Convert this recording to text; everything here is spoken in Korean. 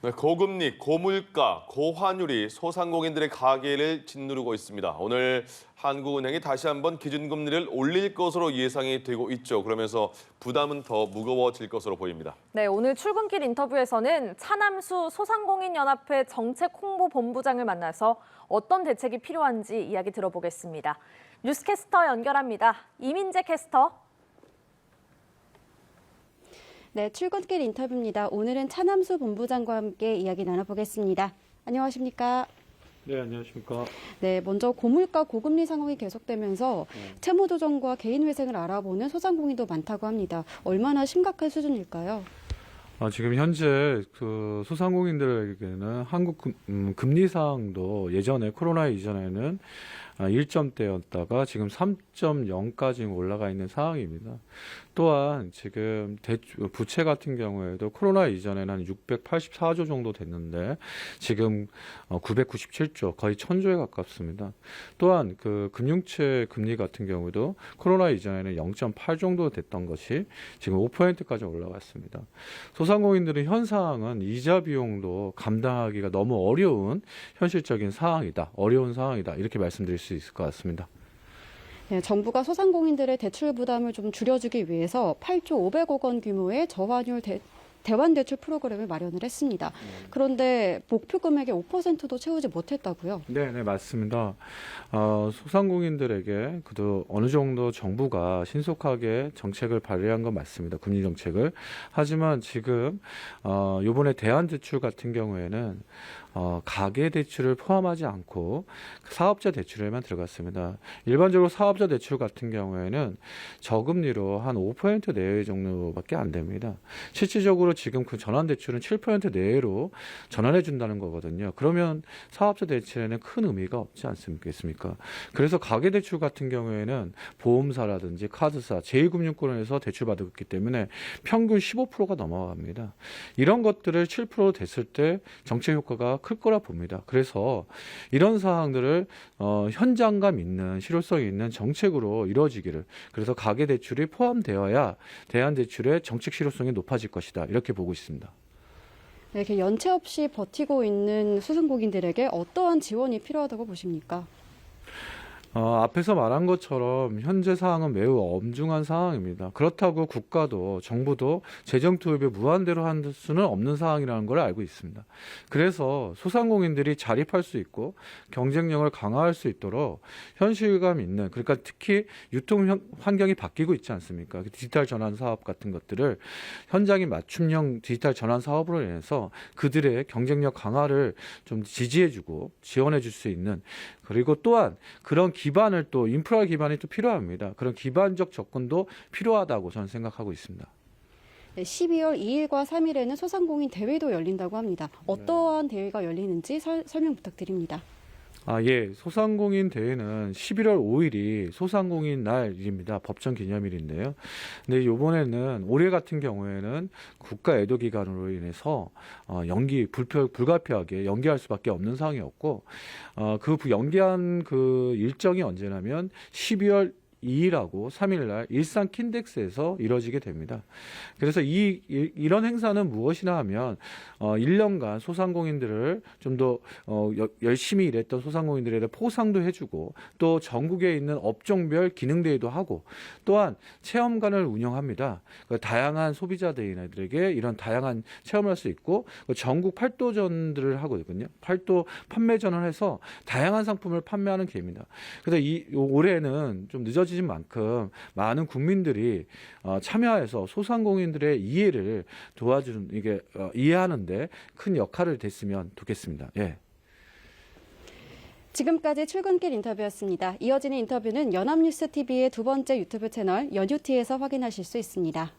네, 고금리, 고물가, 고환율이 소상공인들의 가계를 짓누르고 있습니다. 오늘 한국은행이 다시 한번 기준금리를 올릴 것으로 예상이 되고 있죠. 그러면서 부담은 더 무거워질 것으로 보입니다. 네, 오늘 출근길 인터뷰에서는 차남수 소상공인연합회 정책홍보본부장을 만나서 어떤 대책이 필요한지 이야기 들어보겠습니다. 뉴스캐스터 연결합니다. 이민재 캐스터. 네, 출근길 인터뷰입니다. 오늘은 차남수 본부장과 함께 이야기 나눠보겠습니다. 안녕하십니까? 네, 안녕하십니까? 네, 먼저 고물가 고금리 상황이 계속되면서 채무 조정과 개인 회생을 알아보는 소상공인도 많다고 합니다. 얼마나 심각한 수준일까요? 지금 현재 그 소상공인들에게는 한국 금리 상황도 예전에 코로나 이전에는 1점대였다가 지금 3.0까지 올라가 있는 상황입니다. 또한 지금 부채 같은 경우에도 코로나 이전에는 한 684조 정도 됐는데 지금 997조, 거의 1000조에 가깝습니다. 또한 그 금융채 금리 같은 경우도 코로나 이전에는 0.8 정도 됐던 것이 지금 5%까지 올라갔습니다. 소상공인들은 현 상황은 이자 비용도 감당하기가 너무 어려운 현실적인 상황이다. 어려운 상황이다. 이렇게 말씀드릴 수 있을 것 같습니다. 네, 정부가 소상공인들의 대출 부담을 좀 줄여주기 위해서 8조 500억 원 규모의 저환율 대환대출 프로그램을 마련을 했습니다. 그런데 목표 금액의 5%도 채우지 못했다고요? 네, 맞습니다. 소상공인들에게 그래도 어느 정도 정부가 신속하게 정책을 발휘한 건 맞습니다. 금리 정책을. 하지만 지금 이번에 대환대출 같은 경우에는 가계 대출을 포함하지 않고 사업자 대출에만 들어갔습니다. 일반적으로 사업자 대출 같은 경우에는 저금리로 한 5% 내외 정도밖에 안 됩니다. 실질적으로 지금 그 전환 대출은 7% 내외로 전환해 준다는 거거든요. 그러면 사업자 대출에는 큰 의미가 없지 않습니까? 그래서 가계 대출 같은 경우에는 보험사라든지 카드사, 제2금융권에서 대출 받았기 때문에 평균 15%가 넘어갑니다. 이런 것들을 7% 됐을 때 정책 효과가 클 거라 봅니다. 그래서 이런 사항들을 현장감 있는 실효성 있는 정책으로 이루어지기를, 그래서 가계대출이 포함되어야 대안대출의 정책 실효성이 높아질 것이다. 이렇게 보고 있습니다. 네, 이렇게 연체 없이 버티고 있는 소상공인들에게 어떠한 지원이 필요하다고 보십니까? 앞에서 말한 것처럼 현재 상황은 매우 엄중한 상황입니다. 그렇다고 국가도 정부도 재정 투입을 무한대로 할 수는 없는 상황이라는 걸 알고 있습니다. 그래서 소상공인들이 자립할 수 있고 경쟁력을 강화할 수 있도록 현실감 있는, 그러니까 특히 유통 환경이 바뀌고 있지 않습니까? 디지털 전환 사업 같은 것들을 현장인 맞춤형 디지털 전환 사업으로 인해서 그들의 경쟁력 강화를 좀 지지해주고 지원해줄 수 있는, 그리고 또한 그런 기반을 또 인프라 기반이 또 필요합니다. 그런 기반적 접근도 필요하다고 저는 생각하고 있습니다. 네, 12월 2일과 3일에는 소상공인 대회도 열린다고 합니다. 어떠한 대회가 열리는지 설명 부탁드립니다. 예. 소상공인 대회는 11월 5일이 소상공인 날입니다. 법정 기념일인데요. 근데 이번에는 올해 같은 경우에는 국가 애도 기간으로 인해서 불가피하게 연기할 수밖에 없는 상황이었고, 그 연기한 그 일정이 언제냐면 12월 2일하고 3일날 일산 킨덱스에서 이뤄지게 됩니다. 그래서 이런 행사는 무엇이나 하면 1년간 소상공인들을 좀 더 열심히 일했던 소상공인들에 대해 포상도 해주고, 또 전국에 있는 업종별 기능대회도 하고, 또한 체험관을 운영합니다. 다양한 소비자들에게 이런 다양한 체험을 할 수 있고, 전국 팔도전들을 하거든요. 팔도 판매전을 해서 다양한 상품을 판매하는 기회입니다. 그래서 올해는 좀 늦어지진 만큼 많은 국민들이 참여해서 소상공인들의 이해를 도와주는, 이게 이해하는데 큰 역할을 됐으면 좋겠습니다. 예. 지금까지 출근길 인터뷰였습니다. 이어지는 인터뷰는 연합뉴스TV의 두 번째 유튜브 채널 연유티에서 확인하실 수 있습니다.